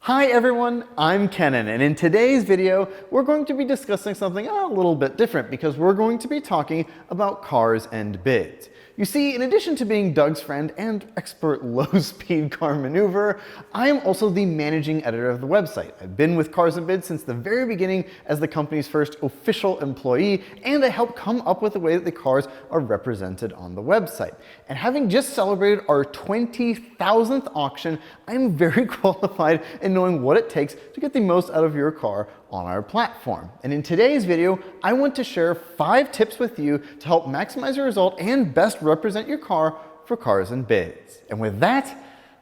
Hi everyone, I'm Kennan, and in today's video, we're going to be discussing something a little bit different because we're going to be talking about cars and bids. You see, in addition to being Doug's friend and expert low-speed car maneuverer, I am also the managing editor of the website. I've been with Cars and Bids since the very beginning as the company's first official employee, and I helped come up with the way that the cars are represented on the website. And having just celebrated our 20,000th auction, I'm very qualified in knowing what it takes to get the most out of your car on our platform. And in today's video, I want to share 5 tips with you to help maximize your result and best represent your car for Cars and Bids. And with that,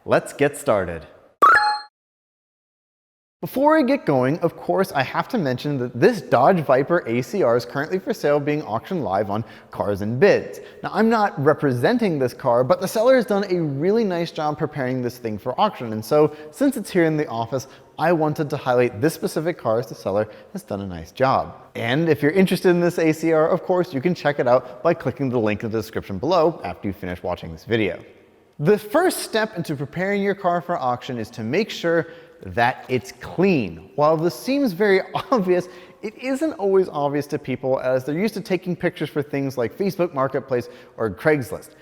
let's get started. Before I get going, of course, I have to mention that this Dodge Viper ACR is currently for sale being auctioned live on Cars and Bids. Now, I'm not representing this car, but the seller has done a really nice job preparing this thing for auction. And so, since it's here in the office, I wanted to highlight this specific car as the seller has done a nice job. And if you're interested in this ACR, of course, you can check it out by clicking the link in the description below after you finish watching this video. The first step into preparing your car for auction is to make sure that it's clean. While this seems very obvious, it isn't always obvious to people as they're used to taking pictures for things like Facebook Marketplace or Craigslist.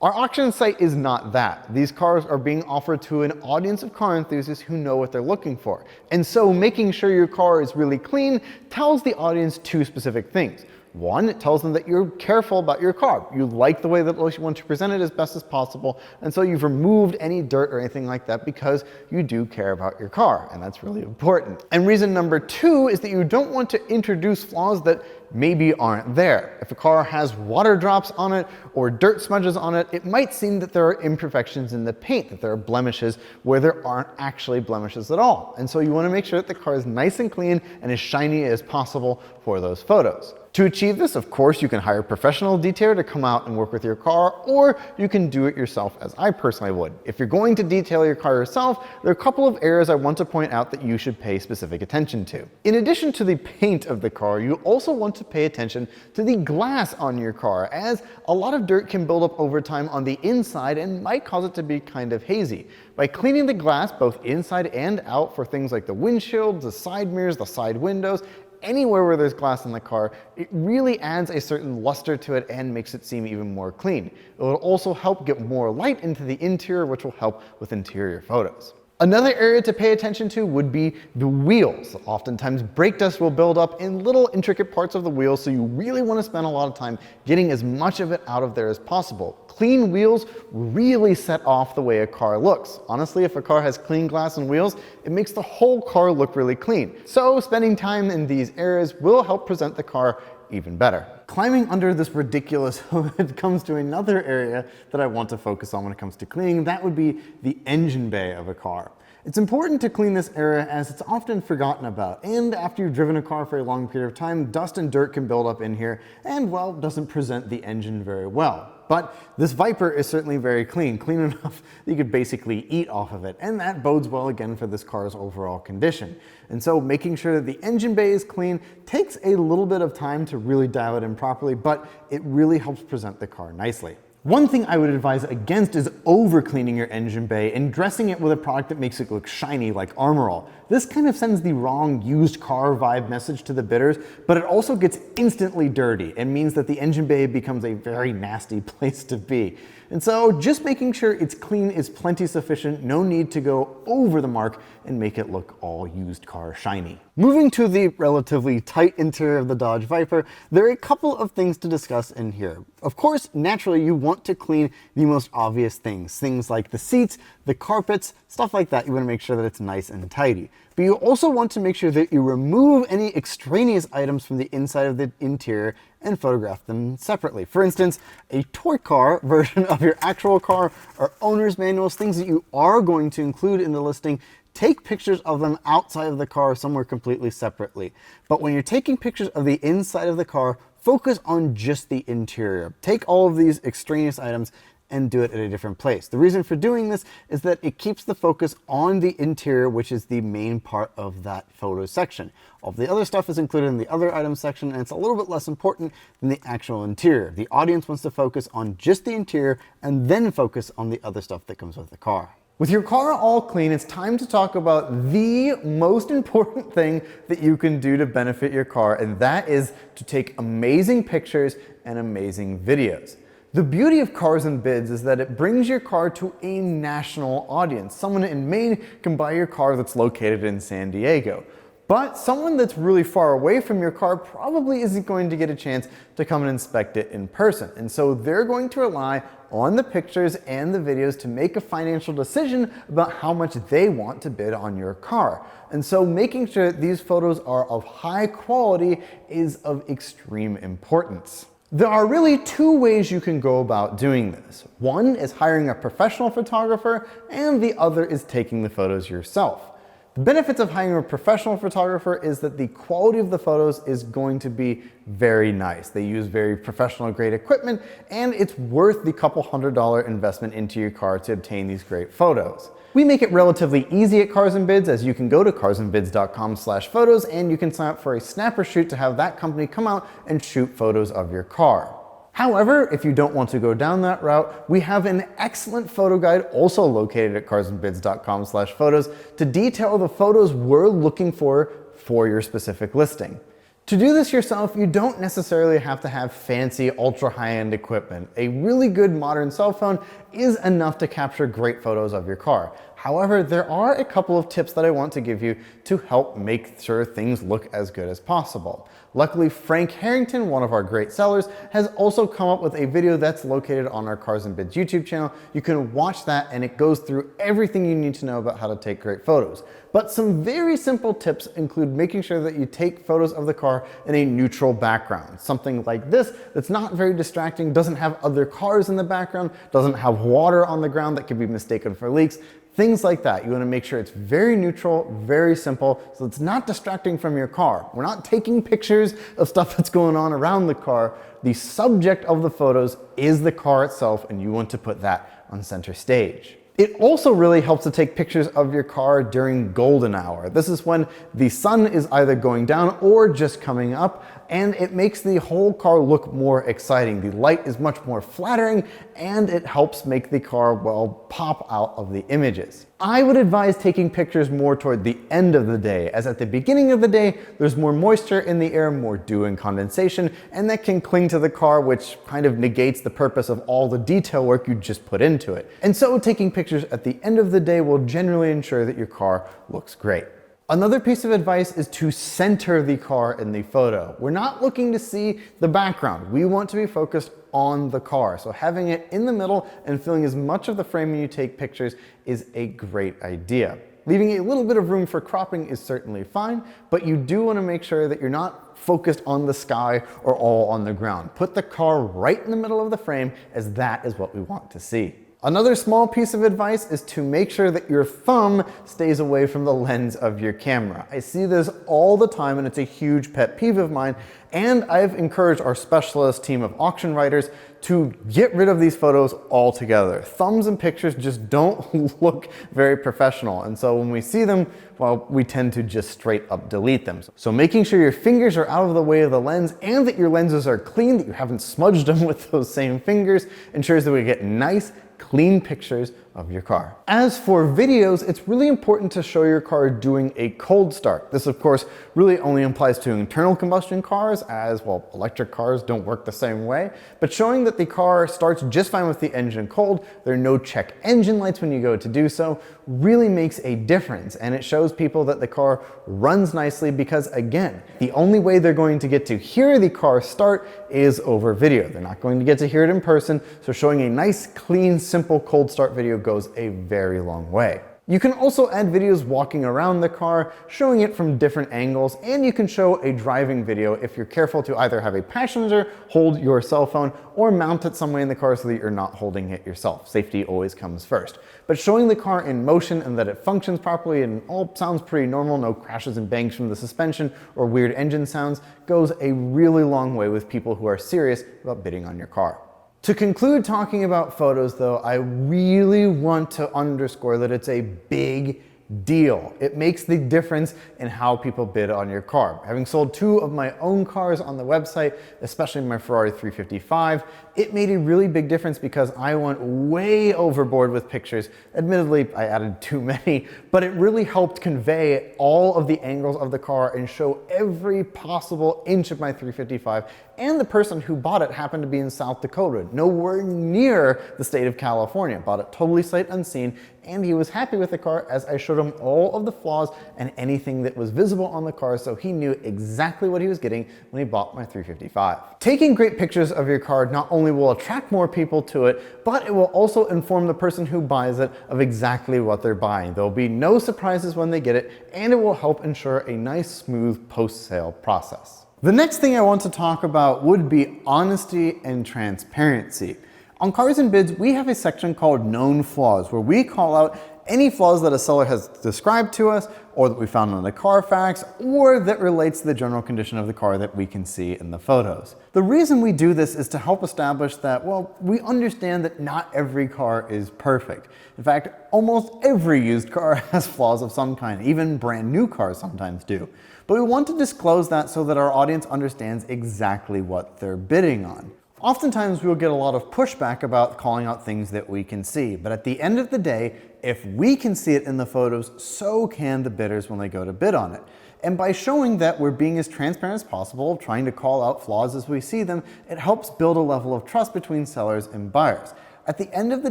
Our auction site is not that. These cars are being offered to an audience of car enthusiasts who know what they're looking for. And so making sure your car is really clean tells the audience 2 specific things. One, it tells them that you're careful about your car. You like the way that you want to present it as best as possible, and so you've removed any dirt or anything like that because you do care about your car, and that's really important. And reason number 2 is that you don't want to introduce flaws that maybe aren't there. If a car has water drops on it or dirt smudges on it, it might seem that there are imperfections in the paint, that there are blemishes where there aren't actually blemishes at all. And so you want to make sure that the car is nice and clean and as shiny as possible for those photos. To achieve this, of course, you can hire a professional detailer to come out and work with your car, or you can do it yourself as I personally would. If you're going to detail your car yourself, there are a couple of areas I want to point out that you should pay specific attention to. In addition to the paint of the car, you also want to pay attention to the glass on your car, as a lot of dirt can build up over time on the inside and might cause it to be kind of hazy. By cleaning the glass both inside and out for things like the windshields, the side mirrors, the side windows, anywhere where there's glass in the car, it really adds a certain luster to it and makes it seem even more clean. It will also help get more light into the interior, which will help with interior photos. Another area to pay attention to would be the wheels. Oftentimes brake dust will build up in little intricate parts of the wheels, so you really want to spend a lot of time getting as much of it out of there as possible. Clean wheels really set off the way a car looks. Honestly, if a car has clean glass and wheels, it makes the whole car look really clean. So spending time in these areas will help present the car even better. Climbing under this ridiculous hood comes to another area that I want to focus on when it comes to cleaning. That would be the engine bay of a car. It's important to clean this area as it's often forgotten about, and after you've driven a car for a long period of time, dust and dirt can build up in here and, well, doesn't present the engine very well. But this Viper is certainly very clean enough that you could basically eat off of it, and that bodes well again for this car's overall condition. And so making sure that the engine bay is clean takes a little bit of time to really dial it in properly, but it really helps present the car nicely. One thing I would advise against is over-cleaning your engine bay and dressing it with a product that makes it look shiny like Armor All. This kind of sends the wrong used car vibe message to the bidders, but it also gets instantly dirty and means that the engine bay becomes a very nasty place to be. And so just making sure it's clean is plenty sufficient. No need to go over the mark and make it look all used car shiny. Moving to the relatively tight interior of the Dodge Viper, there are a couple of things to discuss in here. Of course, naturally, you want to clean the most obvious things. Things like the seats, the carpets, stuff like that. You want to make sure that it's nice and tidy. But you also want to make sure that you remove any extraneous items from the inside of the interior and photograph them separately. For instance, a toy car version of your actual car or owner's manuals, things that you are going to include in the listing. Take pictures of them outside of the car somewhere completely separately. But when you're taking pictures of the inside of the car, focus on just the interior. Take all of these extraneous items and do it at a different place. The reason for doing this is that it keeps the focus on the interior, which is the main part of that photo section. All the other stuff is included in the other items section, and it's a little bit less important than the actual interior. The audience wants to focus on just the interior and then focus on the other stuff that comes with the car. With your car all clean, it's time to talk about the most important thing that you can do to benefit your car, and that is to take amazing pictures and amazing videos. The beauty of Cars and Bids is that it brings your car to a national audience. Someone in Maine can buy your car that's located in San Diego. But someone that's really far away from your car probably isn't going to get a chance to come and inspect it in person. And so they're going to rely on the pictures and the videos to make a financial decision about how much they want to bid on your car. And so making sure that these photos are of high quality is of extreme importance. There are really two ways you can go about doing this. One is hiring a professional photographer, and the other is taking the photos yourself. The benefits of hiring a professional photographer is that the quality of the photos is going to be very nice. They use very professional grade equipment, and it's worth the couple $100 investment into your car to obtain these great photos. We make it relatively easy at Cars and Bids, as you can go to carsandbids.com/photos and you can sign up for a snapper shoot to have that company come out and shoot photos of your car. However, if you don't want to go down that route, we have an excellent photo guide also located at carsandbids.com/photos to detail the photos we're looking for your specific listing. To do this yourself, you don't necessarily have to have fancy, ultra high-end equipment. A really good modern cell phone is enough to capture great photos of your car. However, there are a couple of tips that I want to give you to help make sure things look as good as possible. Luckily, Frank Harrington, one of our great sellers, has also come up with a video that's located on our Cars and Bids YouTube channel. You can watch that and it goes through everything you need to know about how to take great photos. But some very simple tips include making sure that you take photos of the car in a neutral background. Something like this that's not very distracting, doesn't have other cars in the background, doesn't have water on the ground that could be mistaken for leaks. Things like that. You want to make sure it's very neutral, very simple, so it's not distracting from your car. We're not taking pictures of stuff that's going on around the car. The subject of the photos is the car itself, and you want to put that on center stage. It also really helps to take pictures of your car during golden hour. This is when the sun is either going down or just coming up, and it makes the whole car look more exciting. The light is much more flattering, and it helps make the car, well, pop out of the images. I would advise taking pictures more toward the end of the day, as at the beginning of the day, there's more moisture in the air, more dew and condensation, and that can cling to the car, which kind of negates the purpose of all the detail work you just put into it. And so taking pictures at the end of the day will generally ensure that your car looks great. Another piece of advice is to center the car in the photo. We're not looking to see the background. We want to be focused on the car. So having it in the middle and filling as much of the frame when you take pictures is a great idea. Leaving a little bit of room for cropping is certainly fine, but you do want to make sure that you're not focused on the sky or all on the ground. Put the car right in the middle of the frame, as that is what we want to see. Another small piece of advice is to make sure that your thumb stays away from the lens of your camera. I see this all the time and it's a huge pet peeve of mine, and I've encouraged our specialist team of auction writers to get rid of these photos altogether. Thumbs and pictures just don't look very professional, and so when we see them, well, we tend to just straight up delete them. So making sure your fingers are out of the way of the lens and that your lenses are clean, that you haven't smudged them with those same fingers, ensures that we get nice, clean pictures of your car. As for videos, it's really important to show your car doing a cold start. This, of course, really only applies to internal combustion cars, as, well, electric cars don't work the same way, but showing that the car starts just fine with the engine cold, there are no check engine lights when you go to do so, really makes a difference, and it shows people that the car runs nicely because, again, the only way they're going to get to hear the car start is over video. They're not going to get to hear it in person, so showing a nice, clean, simple cold start video goes a very long way. You can also add videos walking around the car, showing it from different angles, and you can show a driving video if you're careful to either have a passenger hold your cell phone or mount it somewhere in the car so that you're not holding it yourself. Safety always comes first. But showing the car in motion and that it functions properly and all sounds pretty normal, no crashes and bangs from the suspension or weird engine sounds, goes a really long way with people who are serious about bidding on your car. To conclude talking about photos though, I really want to underscore that it's a big, deal. It makes the difference in how people bid on your car. Having sold 2 of my own cars on the website, especially my Ferrari 355, it made a really big difference because I went way overboard with pictures. Admittedly, I added too many, but it really helped convey all of the angles of the car and show every possible inch of my 355. And the person who bought it happened to be in South Dakota, nowhere near the state of California. Bought it totally sight unseen, and he was happy with the car as I showed him all of the flaws and anything that was visible on the car, so he knew exactly what he was getting when he bought my 355. Taking great pictures of your car not only will attract more people to it, but it will also inform the person who buys it of exactly what they're buying. There'll be no surprises when they get it, and it will help ensure a nice, smooth post-sale process. The next thing I want to talk about would be honesty and transparency. On Cars and Bids, we have a section called Known Flaws, where we call out any flaws that a seller has described to us, or that we found on the Carfax, or that relates to the general condition of the car that we can see in the photos. The reason we do this is to help establish that, well, we understand that not every car is perfect. In fact, almost every used car has flaws of some kind. Even brand new cars sometimes do. But we want to disclose that so that our audience understands exactly what they're bidding on. Oftentimes we'll get a lot of pushback about calling out things that we can see, but at the end of the day, if we can see it in the photos, so can the bidders when they go to bid on it. And by showing that we're being as transparent as possible, trying to call out flaws as we see them, it helps build a level of trust between sellers and buyers. At the end of the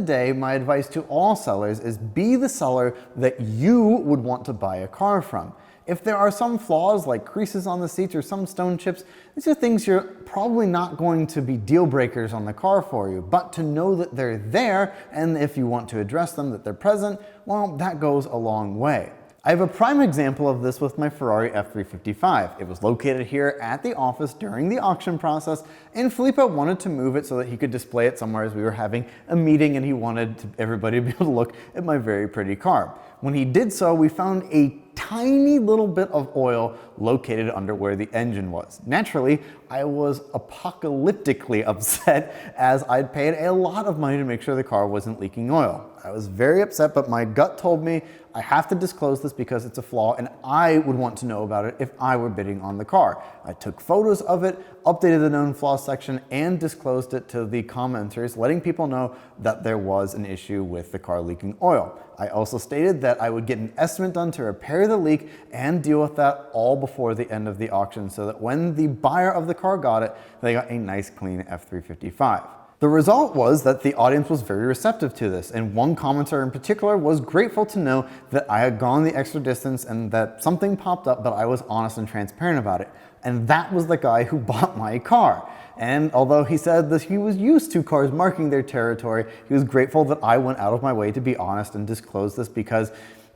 day, my advice to all sellers is be the seller that you would want to buy a car from. If there are some flaws like creases on the seats or some stone chips, these are things you're probably not going to be deal breakers on the car for you, but to know that they're there, and if you want to address them, that they're present, well, that goes a long way. I have a prime example of this with my Ferrari F355. It was located here at the office during the auction process, and Felipe wanted to move it so that he could display it somewhere as we were having a meeting, and he wanted everybody to be able to look at my very pretty car. When he did so, we found a tiny little bit of oil located under where the engine was. Naturally, I was apocalyptically upset as I'd paid a lot of money to make sure the car wasn't leaking oil. I was very upset, but my gut told me I have to disclose this because it's a flaw and I would want to know about it if I were bidding on the car. I took photos of it, updated the known flaws section, and disclosed it to the commenters, letting people know that there was an issue with the car leaking oil. I also stated that I would get an estimate done to repair the leak and deal with that all before the end of the auction so that when the buyer of the car got it, they got a nice clean F355. The result was that the audience was very receptive to this, and one commenter in particular was grateful to know that I had gone the extra distance and that something popped up, but I was honest and transparent about it. And that was the guy who bought my car. And although he said that he was used to cars marking their territory, he was grateful that I went out of my way to be honest and disclose this because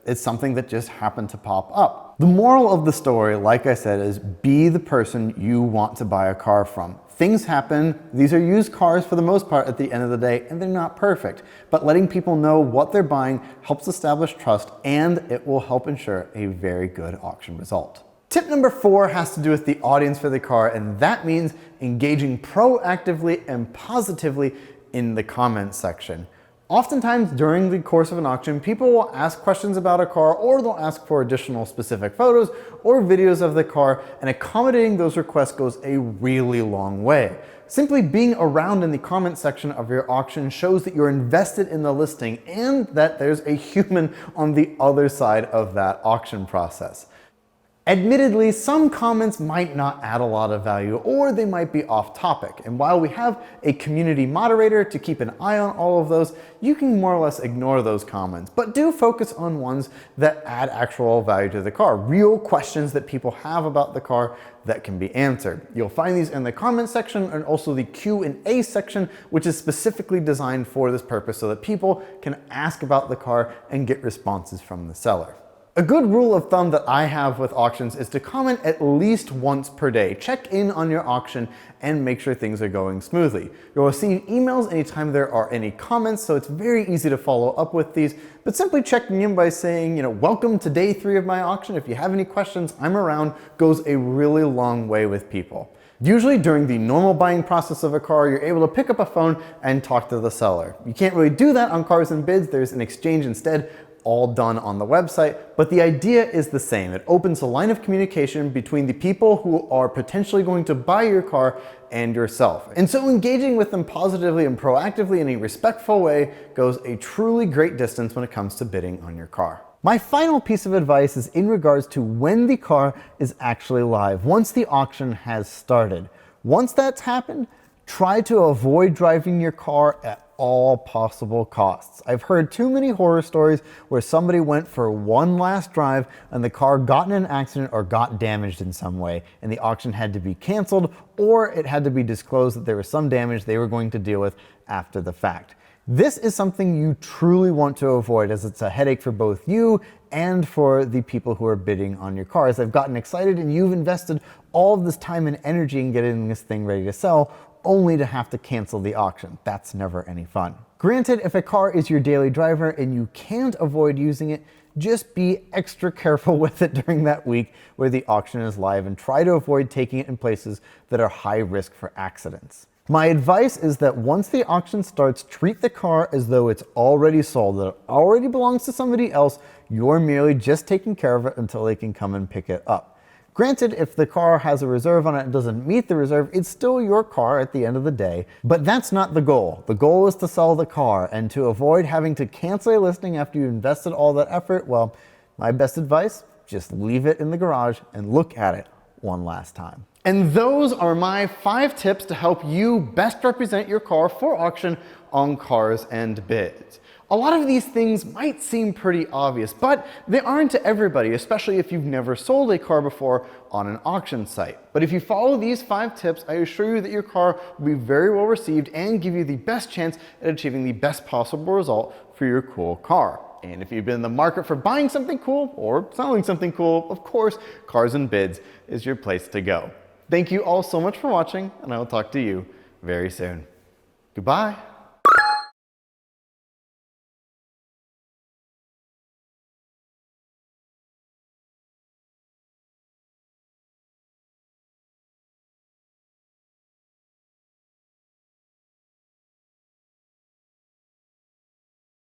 it's something that just happened to pop up. The moral of the story, like I said, is be the person you want to buy a car from. Things happen, these are used cars for the most part at the end of the day, and they're not perfect. But letting people know what they're buying helps establish trust, and it will help ensure a very good auction result. Tip number 4 has to do with the audience for the car, and that means engaging proactively and positively in the comments section. Oftentimes during the course of an auction, people will ask questions about a car, or they'll ask for additional specific photos or videos of the car, and accommodating those requests goes a really long way. Simply being around in the comment section of your auction shows that you're invested in the listing and that there's a human on the other side of that auction process. Admittedly, some comments might not add a lot of value, or they might be off topic. And while we have a community moderator to keep an eye on all of those, you can more or less ignore those comments, but do focus on ones that add actual value to the car, real questions that people have about the car that can be answered. You'll find these in the comment section and also the Q&A section, which is specifically designed for this purpose so that people can ask about the car and get responses from the seller. A good rule of thumb that I have with auctions is to comment at least once per day. Check in on your auction and make sure things are going smoothly. You'll receive emails anytime there are any comments, so it's very easy to follow up with these, but simply checking in by saying, welcome to day 3 of my auction. If you have any questions, I'm around, goes a really long way with people. Usually during the normal buying process of a car, you're able to pick up a phone and talk to the seller. You can't really do that on Cars and Bids. There's an exchange instead. all done on the website, but the idea is the same. It opens a line of communication between the people who are potentially going to buy your car and yourself. And so engaging with them positively and proactively in a respectful way goes a truly great distance when it comes to bidding on your car. My final piece of advice is in regards to when the car is actually live, once the auction has started. Once that's happened, try to avoid driving your car at all possible costs. I've heard too many horror stories where somebody went for one last drive and the car got in an accident or got damaged in some way, and the auction had to be canceled, or it had to be disclosed that there was some damage they were going to deal with after the fact. This is something you truly want to avoid, as it's a headache for both you and for the people who are bidding on your cars. They've gotten excited and you've invested all of this time and energy in getting this thing ready to sell, only to have to cancel the auction. That's never any fun. Granted, if a car is your daily driver and you can't avoid using it, just be extra careful with it during that week where the auction is live and try to avoid taking it in places that are high risk for accidents. My advice is that once the auction starts, treat the car as though it's already sold, that it already belongs to somebody else. You're merely just taking care of it until they can come and pick it up. Granted, if the car has a reserve on it and doesn't meet the reserve, it's still your car at the end of the day, but that's not the goal. The goal is to sell the car, and to avoid having to cancel a listing after you invested all that effort, well, my best advice, just leave it in the garage and look at it one last time. And those are my 5 tips to help you best represent your car for auction on Cars and Bids. A lot of these things might seem pretty obvious, but they aren't to everybody, especially if you've never sold a car before on an auction site. But if you follow these 5 tips, I assure you that your car will be very well received and give you the best chance at achieving the best possible result for your cool car. And if you've been in the market for buying something cool or selling something cool, of course, Cars and Bids is your place to go. Thank you all so much for watching, and I will talk to you very soon. Goodbye.